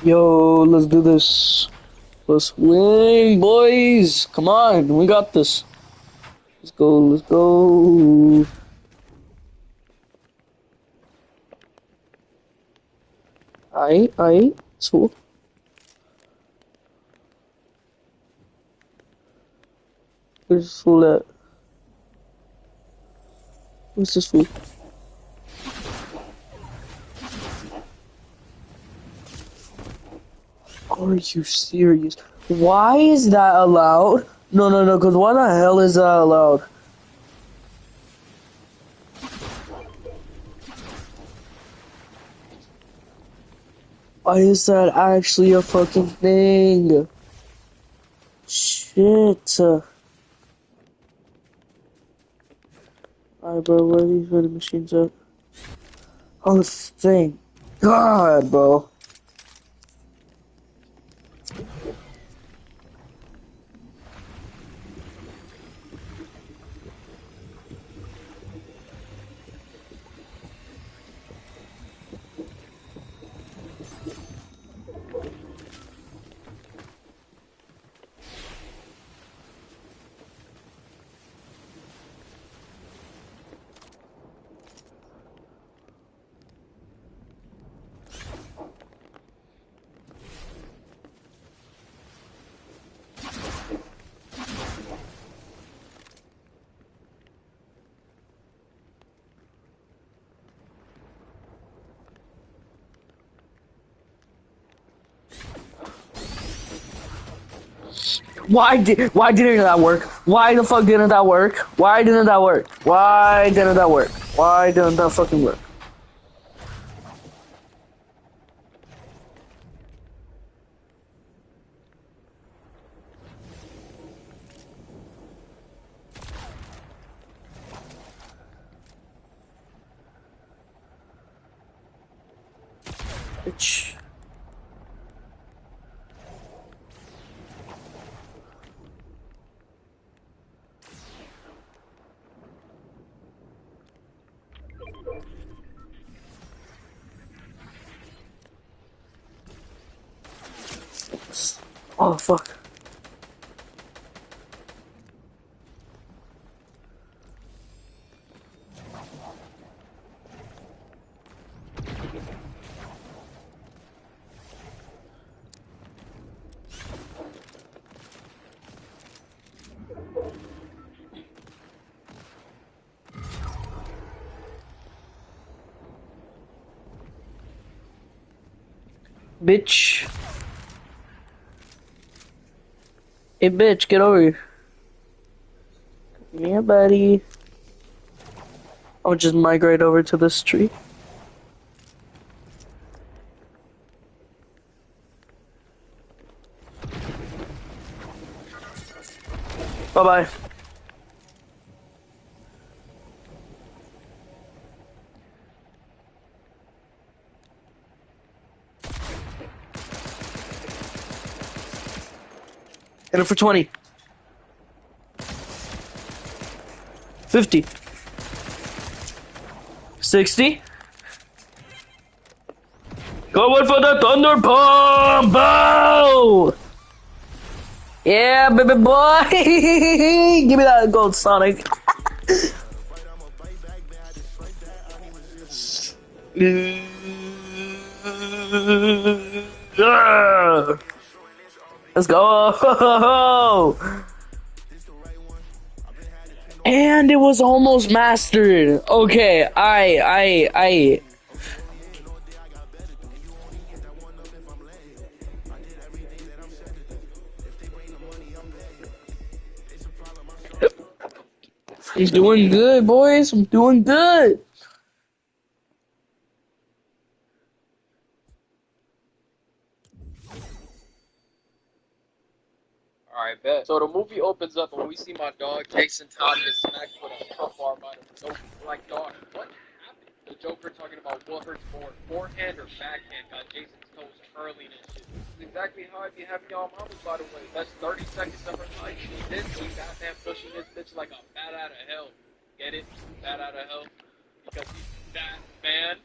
Yo, let's do this. Let's win, boys. Come on, we got this. Let's go, let's go. Aight. So, where's this fool at? Where's this fool? Are you serious? Why is that allowed? No, because why the hell is that allowed? Why is that actually a fucking thing? Shit. Alright, bro, where are these vending machines at? Oh, thank God, bro. Why didn't that work? Why the fuck didn't that work? Why didn't that work? Why didn't that work? Why didn't that fucking work? Bitch. Oh fuck. Bitch. Hey bitch, get over here. Yeah, buddy. I'll just migrate over to this tree. Bye bye. Hit it for 20. 50. 60. Going for the thunder bomb! Bow! Yeah, baby boy! Give me that gold Sonic. Let's go! And it was almost mastered. Okay, I. I'm doing good, boys. I'm doing good. Alright, bet. So the movie opens up and we see my dog Jason Todd get smacked with a truck bar by the Joker. Like, dog, what happened? The Joker talking about what hurts more, forehand or backhand, got Jason's toes curling and shit. This is exactly how I be having y'all mamas, by the way. That's 30 seconds of her life. She did see Batman pushing this bitch like a bat out of hell. Get it? Bat out of hell? Because he's Batman.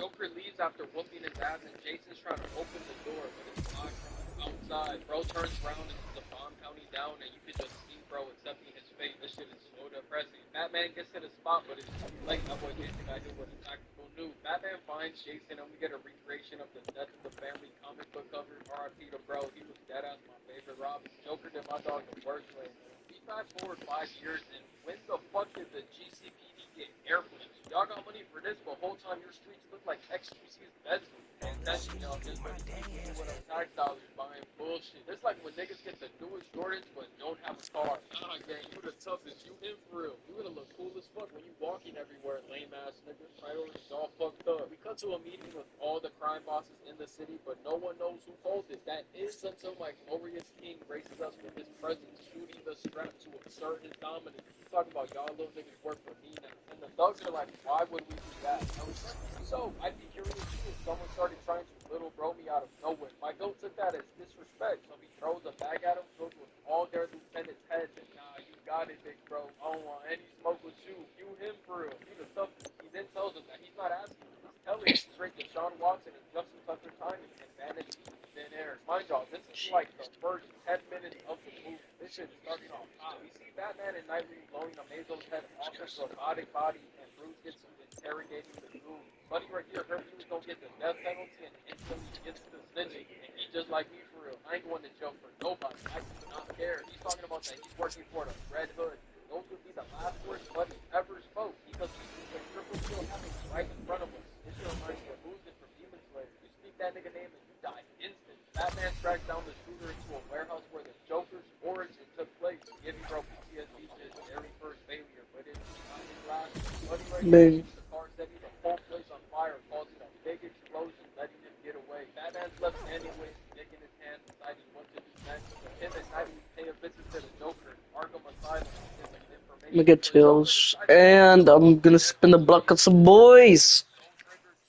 Joker leaves after whooping his ass, and Jason's trying to open the door, but it's locked from outside. Bro turns around and sees the bomb counting down, and you can just see bro accepting his fate. This shit is so depressing. Batman gets to the spot, but it's too late. That boy Jason got hit with a tactical nuke. Batman finds Jason, and we get a recreation of the death of the family comic book cover. R.I.P. to bro. He was dead ass my favorite Robin. Joker did my dog the worst way. We fast forward 5 years, and when the fuck did the GCPD get airplanes? Y'all got money for this, but whole time your streets look like XQC's Bedford. And then, y'all just with our tax dollars buying bullshit. It's like when niggas get the newest Jordans but don't have a car. Nah, gang, you the toughest. You in for real. You gonna look cool as fuck when you walking everywhere, lame ass nigga. Priorities all fucked up. We come to a meeting with all the crime bosses in the city, but no one knows who told it. That is until my glorious king graces us with his presence, shooting the strap to assert his dominance. He's talking about y'all little niggas work for me now. And the thugs are like, why would we do that? I was like, so I'd be curious too if someone started trying to little bro me out of nowhere. My goat took that as disrespect, so he throws a bag at him filled with all their lieutenants' heads. And nah, you got it, big bro. I don't want any smoke with you. You him for real. He the toughest. He then tells him that he's not asking him. He's telling him straight to Sean Watson and Justin Tucker timing and managed thin air. Mind y'all, this is like the first 10 minutes of the movie. This shit is starting off hot. We see Batman and Nightwing blowing Amazo's head off his robotic body, and Bruce gets to interrogating the goon. Buddy right here heard he was gonna get the death penalty and instantly gets to snitching. And he just like me for real. I ain't going to jail for nobody. I do not care. He's talking about that he's working for the Red Hood. Those would be the last words Buddy ever spoke because the triple kill happening right in front of us. This shit reminds me of losing from Demon Slayer. You speak that nigga name and you die instant. Batman tracks down the shooter into a warehouse where the Joker's origin took place. Giving bro PTSD to his very first failure, but it's not his last. Buddy right here shoots the car setting the whole place on fire, causing a big explosion, letting him get away. Batman's left standing with his dick in his hand, deciding what to do next. So him and Nightwing pay a visit to the Joker, Arkham Asylum, to get some information. Let me get chills. And I'm gonna spin the block on some boys.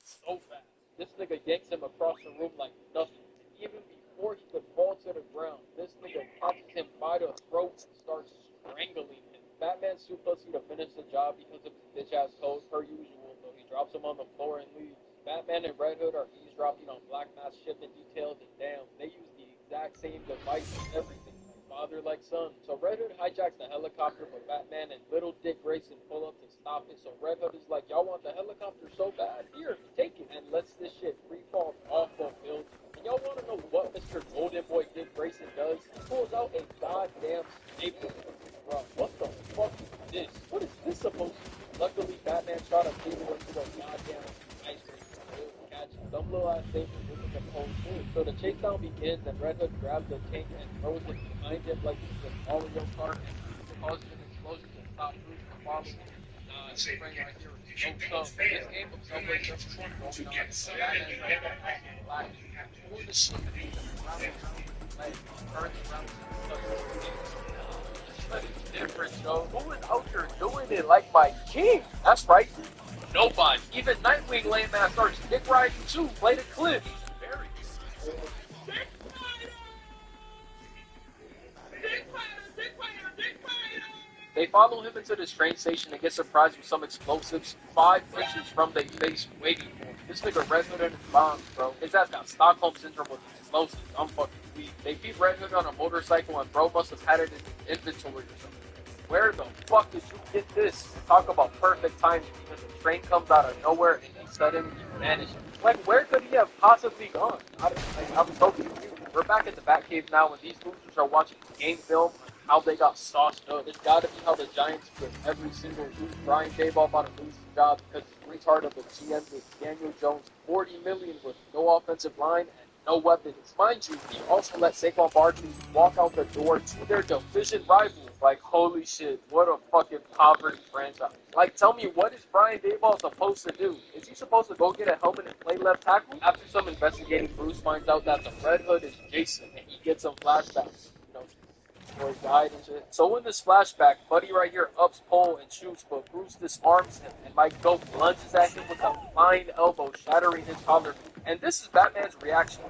So fast. This nigga yanks him across the room like nothing. Even before he could fall to the ground, this nigga catches him by the throat and starts strangling him. Batman suplexes to finish the job because of his bitch ass toes, per usual, though he drops him on the floor and leaves. Batman and Red Hood are eavesdropping on Black Mass shipment details, and damn, they use the exact same device and everything, like father like son. So Red Hood hijacks the helicopter, but Batman and Little Dick Grayson pull up to stop it. So Red Hood is like, y'all want the helicopter so bad? Here, take it, and lets this shit free fall off the building. And y'all want to know what Mr. Golden Boy Dick Grayson does? He pulls out a goddamn staple. Bro, what the fuck is this? What is this supposed to be? Luckily, Batman shot a cable into a goddamn ice cream. Catch some little ass staple isn't supposed to. So the chase down begins, and Red Hood grabs the tank and throws it behind him like he's an Mario Kart, and causes an explosion to stop Bruce from following him. This frame right here is so tough. This game of Subway Surfers is going on, so Batman's right there, black. Doing the shit, around his leg, turns around to different, yo. Who is out here doing it like my king? That's right. Nobody. Even Nightwing lame ass starts dick riding too. Play the clip. Very good. They follow him into this train station and get surprised with some explosives 5 inches from their face waiting for him. This nigga Red Hood and his bombs, bro. His ass got Stockholm Syndrome with explosives. I'm fucking weak. They beat Red Hood on a motorcycle and bro must have had it in his inventory or something. Where the fuck did you get this? Talk about perfect timing because the train comes out of nowhere and he suddenly vanishes. Like, where could he have possibly gone? I'm so confused. We're back at the Batcave now and these losers are watching game film how they got sauced up. It's gotta be how the Giants split every single week. Brian Daboll on a losing job because he's retard of the GM with Daniel Jones, $40 million with no offensive line and no weapons. Mind you, he also let Saquon Barkley walk out the door to their division rival. Like, holy shit, what a fucking poverty franchise. Like, tell me, what is Brian Daboll supposed to do? Is he supposed to go get a helmet and play left tackle? After some investigating, Bruce finds out that the Red Hood is Jason, and he gets some flashbacks. Where he died and shit. So in this flashback, Buddy right here ups pole and shoots, but Bruce disarms him, and Mike Dope lunges at him with a flying elbow, shattering his collar. And this is Batman's reaction.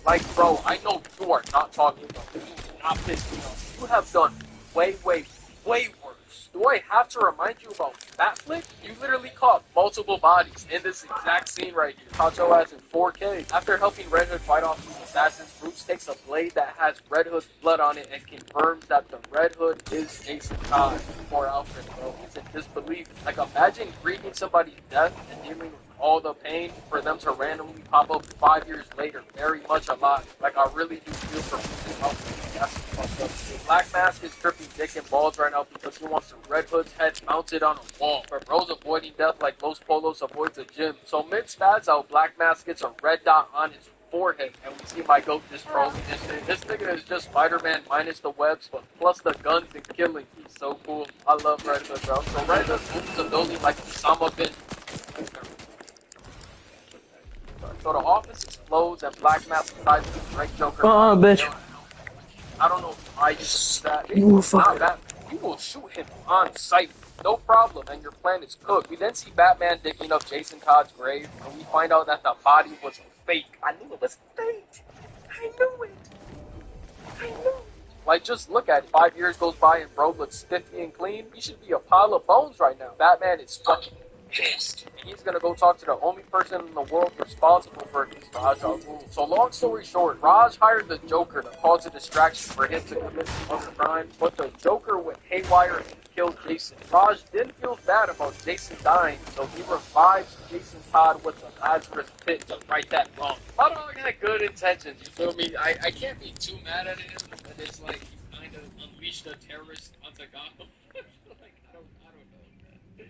Like, bro, I know you are not talking about this. You are not pissed me off. You have done way, way, way worse. Do I have to remind you about that flick? You literally caught multiple bodies in this exact scene right here. Caught your ass in 4K. After helping Red Hood fight off these assassins, Bruce takes a blade that has Red Hood's blood on it and confirms that the Red Hood is Jason Todd. Poor Alfred, bro. He's in disbelief. Like, imagine grieving somebody's death and dealing with all the pain for them to randomly pop up 5 years later, very much alive. Like, I really do feel for Bruce's Alfred. That's fucked up. Black Mask is tripping dick and balls right now because he wants the Red Hood's head mounted on a wall. But bro's avoiding death like Los Polos avoids a gym. So mid spads out, Black Mask gets a red dot on his forehead, and we see my goat just trolling this shit. This nigga is just Spider-Man minus the webs, but plus the guns and killing. He's so cool. I love Red Hood, bro. So Red Hood moves the building like Osama bin. So the office explodes and Black Mask decides to break Joker. Oh, bitch. I don't know why you do that. You fucker. Not you will shoot him on sight. No problem, and your plan is cooked. We then see Batman digging up Jason Todd's grave, and we find out that the body was fake. I knew it was fake. I knew it. I knew it. Like, just look at it. 5 years goes by and bro looks spiffy and clean. He should be a pile of bones right now. Batman is fucking pissed. And he's gonna go talk to the only person in the world responsible for this, Raj Al Ghul. So long story short, Raj hired the Joker to cause a distraction for him to commit some other crime, but the Joker went haywire and killed Jason. Raj then feels bad about Jason dying, so he revives Jason Todd with the Lazarus pit to right that wrong. My dog had good intentions, you feel me? I can't be too mad at him, but it's like he kind of unleashed a terrorist onto Gotham. Like, I don't know.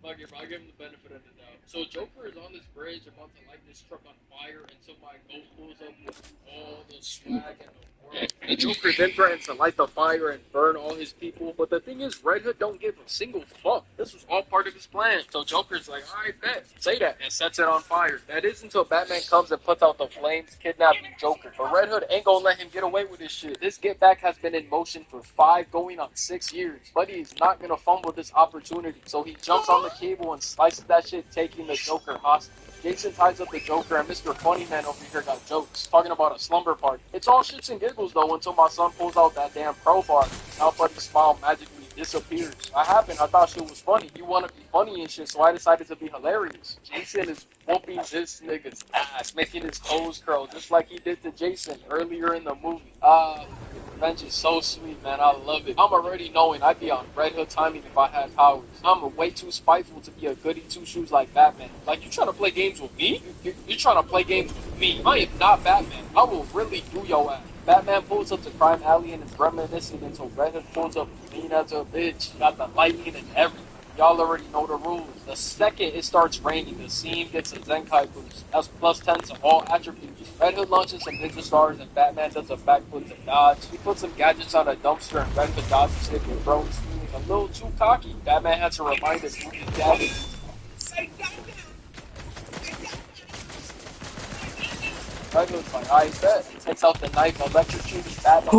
Fuck it, I'll give him the benefit of the doubt. So Joker is on this bridge about to light this truck on fire until my goat pulls up with all the swag in the world. The Joker then threatens to light the fire and burn all his people, but the thing is, Red Hood don't give a single fuck. This was all part of his plan. So Joker's like, alright, bet. Say that, and sets it on fire. That is until Batman comes and puts out the flames, kidnapping Joker. But Red Hood ain't gonna let him get away with this shit. This get back has been in motion for 5 going on 6 years. But he's not gonna fumble this opportunity. So he jumps on the cable and slices that shit, taking the Joker hostage. Jason ties up the Joker, and Mr. Funnyman over here got jokes, talking about a slumber party. It's all shits and giggles though until my son pulls out that damn crowbar. Now Buddy's smile magically disappears. I thought shit was funny. You want to be funny and shit, so I decided to be hilarious. Jason is whooping this nigga's ass, making his toes curl just like he did to Jason earlier in the movie. Revenge is so sweet, man. I love it. I'm already knowing I'd be on Red Hood timing if I had powers. I'm way too spiteful to be a goody two-shoes like Batman. Like, you trying to play games with me? You're trying to play games with me. I am not Batman. I will really do your ass. Batman pulls up to Crime Alley and is reminiscing until Red Hood pulls up mean as a bitch. Got the lightning and everything. Y'all already know the rules. The second it starts raining, the scene gets a Zenkai boost. That's plus 10 to all attributes. Red Hood launches some ninja stars and Batman does a backflip to dodge. He puts some gadgets on a dumpster and Red Hood dodges it with bro feeling a little too cocky. Batman had to remind us who his dad is. Red Hood's like, I bet. He takes out the knife, electrocuting Batman,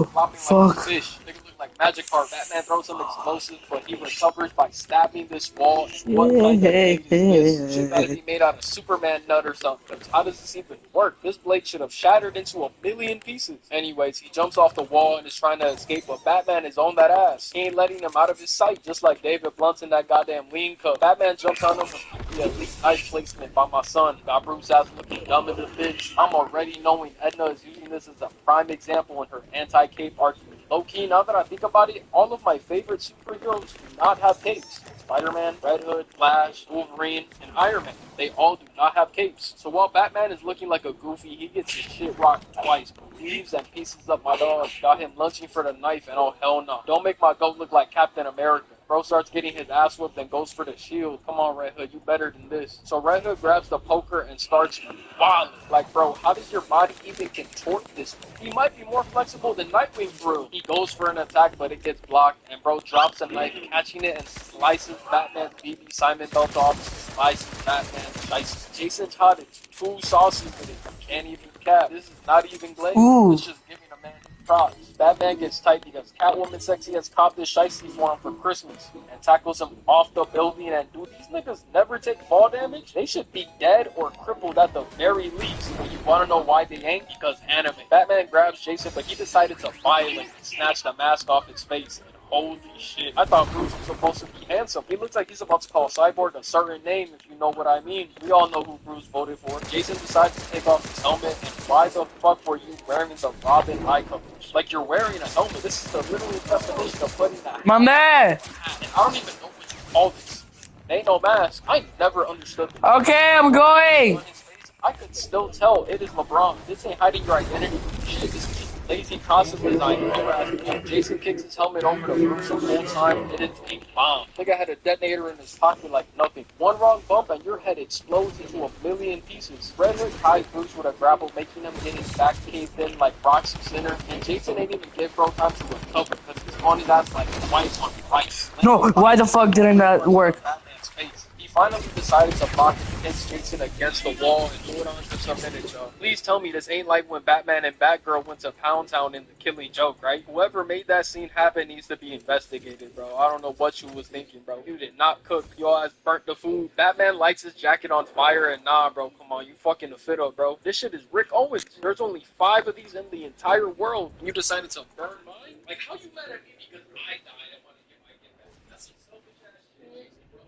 flopping like a fish. Like Magic Card, Batman throws some explosives, but he recovers by stabbing this wall. What kind of blade is this? Shit gotta be made out of Superman nut or something. How does this even work? This blade should have shattered into a million pieces. Anyways, he jumps off the wall and is trying to escape, but Batman is on that ass. He ain't letting him out of his sight, just like David Blunt in that goddamn lean cup. Batman jumps on him with the elite knife placement by my son. Got Bruce ass looking dumb in the bitch. I'm already knowing Edna is using this as a prime example in her anti-cape argument. Low-key, now that I think about it, all of my favorite superheroes do not have capes. Spider-Man, Red Hood, Flash, Wolverine, and Iron Man. They all do not have capes. So while Batman is looking like a goofy, he gets his shit rocked twice. Leaves and pieces up my dog. Got him lunging for the knife, and oh hell no. Don't make my goat look like Captain America. Bro starts getting his ass whooped and goes for the shield. Come on, Red Hood, you better than this. So Red Hood grabs the poker and starts wilding. Like, bro, how does your body even contort this? He might be more flexible than Nightwing Brew. He goes for an attack, but it gets blocked, and bro drops a knife, catching it and slices Batman's BB Simon belt off. Slices Batman, slices. Jason Todd is too saucy with it. You can't even cap. This is not even glazed. It's just giving a man props. Batman gets tight because Catwoman Sexy has copped this shiesty for him for Christmas and tackles him off the building. And dude, these niggas never take fall damage. They should be dead or crippled at the very least. But you wanna know why they ain't? Because anime. Batman grabs Jason, but he decided to violate and snatch the mask off his face. And Holy shit. I thought Bruce was supposed to be handsome. He looks like he's about to call Cyborg a certain name, if you know what I mean. We all know who Bruce voted for. Jason decided to take off his helmet, and why the fuck were you wearing the Robin eye coverage? Like, you're wearing a helmet. This is the literal definition of putting a hat My on. man. And I don't even know what you call this. It ain't no mask. I never understood this. Okay, I'm going. On his face, I could still tell it is LeBron. This ain't hiding your identity from shit. This is just lazy concept design. Jason kicks his helmet over to Bruce the whole time, and it's a bomb. Nigga had a detonator in his pocket like nothing. One wrong bump and your head explodes into a million pieces. Red Hood ties Bruce with a grapple, making him get his back caved in like Roxy Center, and Jason ain't even give bro time to recover because he's on his ass like twice on rice. No, why the fuck didn't that work? Batman's face. He finally decided to box against Jason against the wall and hold on for some minutes, y'all. Please tell me this ain't like when Batman and Batgirl went to Pound Town in The Killing Joke, right? Whoever made that scene happen needs to be investigated, bro. I don't know what you was thinking, bro. You did not cook. Your ass burnt the food. Batman lights his jacket on fire and nah, bro. Come on, you fucking the fit up, bro. This shit is Rick Owens. There's only 5 of these in the entire world. You decided to burn mine? Like, how you mad at me because I died and want to get my get back? That's some selfish ass shit, bro.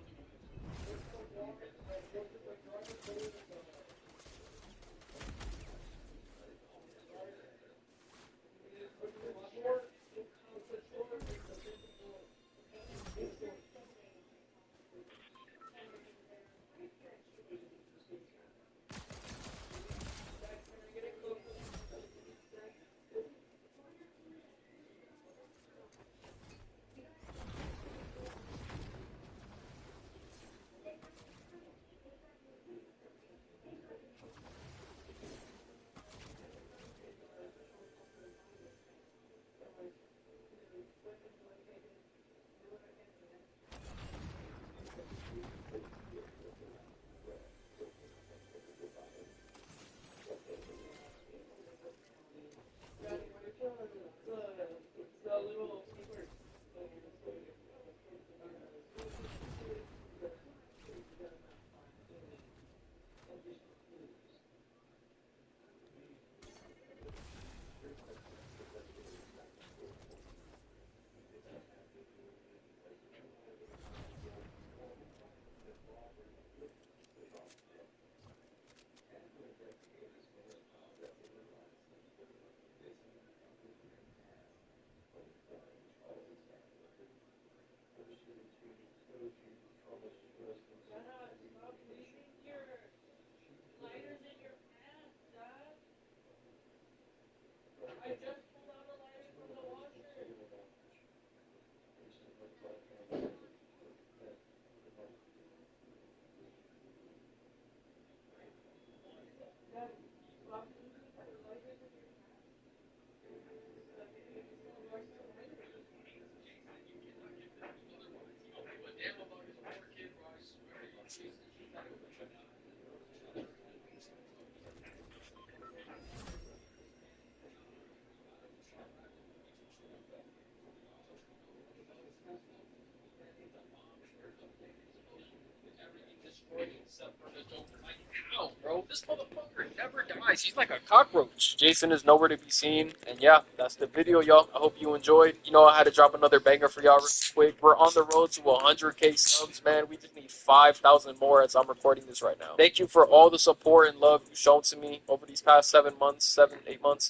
How, bro? This motherfucker never dies. He's like a cockroach. Jason is nowhere to be seen. And yeah, that's the video, y'all. I hope you enjoyed. You know, I had to drop another banger for y'all real quick. We're on the road to 100K subs, man. We just need 5,000 more as I'm recording this right now. Thank you for all the support and love you've shown to me over these past 8 months.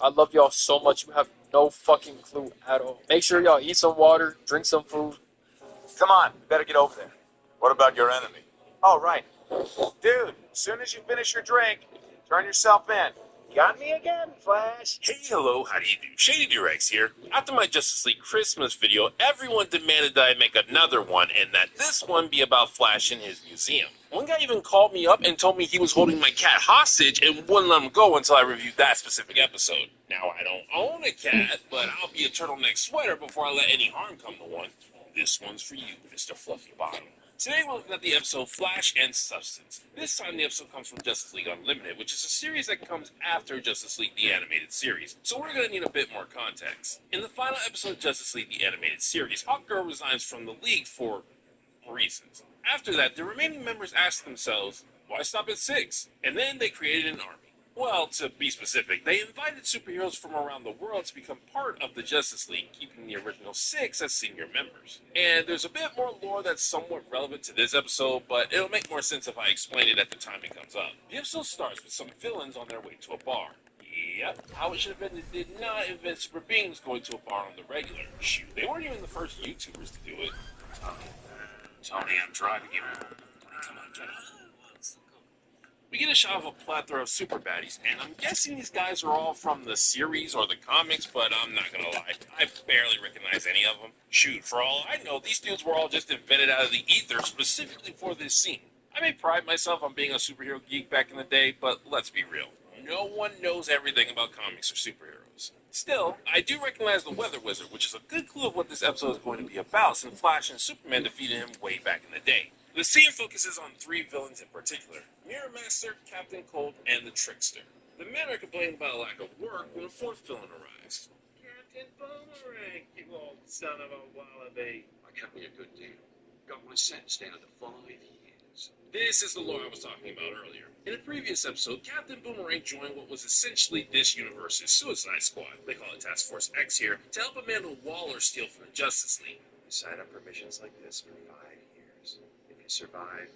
I love y'all so much. You have no fucking clue at all. Make sure y'all eat some water, drink some food. Come on, we better get over there. What about your enemy? Oh, right. Dude, as soon as you finish your drink, turn yourself in. Got me again, Flash? Hey, hello, how do you do? Shady Durex here. After my Justice League Christmas video, everyone demanded that I make another one and that this one be about Flash in his museum. One guy even called me up and told me he was holding my cat hostage and wouldn't let him go until I reviewed that specific episode. Now, I don't own a cat, but I'll be a turtleneck sweater before I let any harm come to one. This one's for you, Mr. Fluffy Bottom. Today we're looking at the episode Flash and Substance. This time the episode comes from Justice League Unlimited, which is a series that comes after Justice League the Animated Series, so we're going to need a bit more context. In the final episode of Justice League the Animated Series, Hawkgirl resigns from the League for reasons. After that, the remaining members ask themselves, why stop at 6? And then they created an army. Well, to be specific, they invited superheroes from around the world to become part of the Justice League, keeping the original 6 as senior members. And there's a bit more lore that's somewhat relevant to this episode, but it'll make more sense if I explain it at the time it comes up. The episode starts with some villains on their way to a bar. Yep, how it should have been, it did not invent super beings going to a bar on the regular. Shoot, they weren't even the first YouTubers to do it. Tony, I'm driving you home. Come on, Johnny. We get a shot of a plethora of super baddies, and I'm guessing these guys are all from the series or the comics, but I'm not gonna lie, I barely recognize any of them. Shoot, for all I know, these dudes were all just invented out of the ether specifically for this scene. I may pride myself on being a superhero geek back in the day, but let's be real. No one knows everything about comics or superheroes. Still, I do recognize the Weather Wizard, which is a good clue of what this episode is going to be about, since Flash and Superman defeated him way back in the day. The scene focuses on 3 villains in particular: Mirror Master, Captain Cold, and the Trickster. The men are complaining about a lack of work when a 4th villain arrives. Captain Boomerang, you old son of a wallaby. I cut me a good deal. Got my sentence down to 5 years. This is the lore I was talking about earlier. In a previous episode, Captain Boomerang joined what was essentially this universe's Suicide Squad, they call it Task Force X here, to help Amanda Waller steal from the Justice League. You sign up for missions like this for 5 years. If you survive,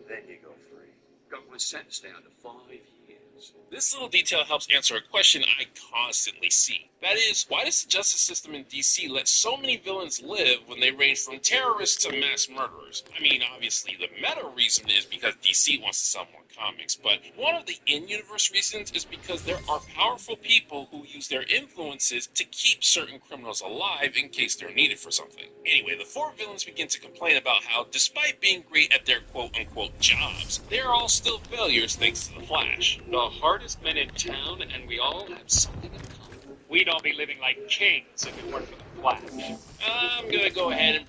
then you go free. Got my sentence down to 5 years. This little detail helps answer a question I constantly see. That is, why does the justice system in DC let so many villains live when they range from terrorists to mass murderers? I mean, obviously, the meta reason is because DC wants to sell more comics, but one of the in-universe reasons is because there are powerful people who use their influences to keep certain criminals alive in case they're needed for something. Anyway, the 4 villains begin to complain about how, despite being great at their quote-unquote jobs, they're all still failures thanks to the Flash. The hardest men in town, and we all have something in common. We'd all be living like kings if it weren't for the Flash. I'm gonna go ahead and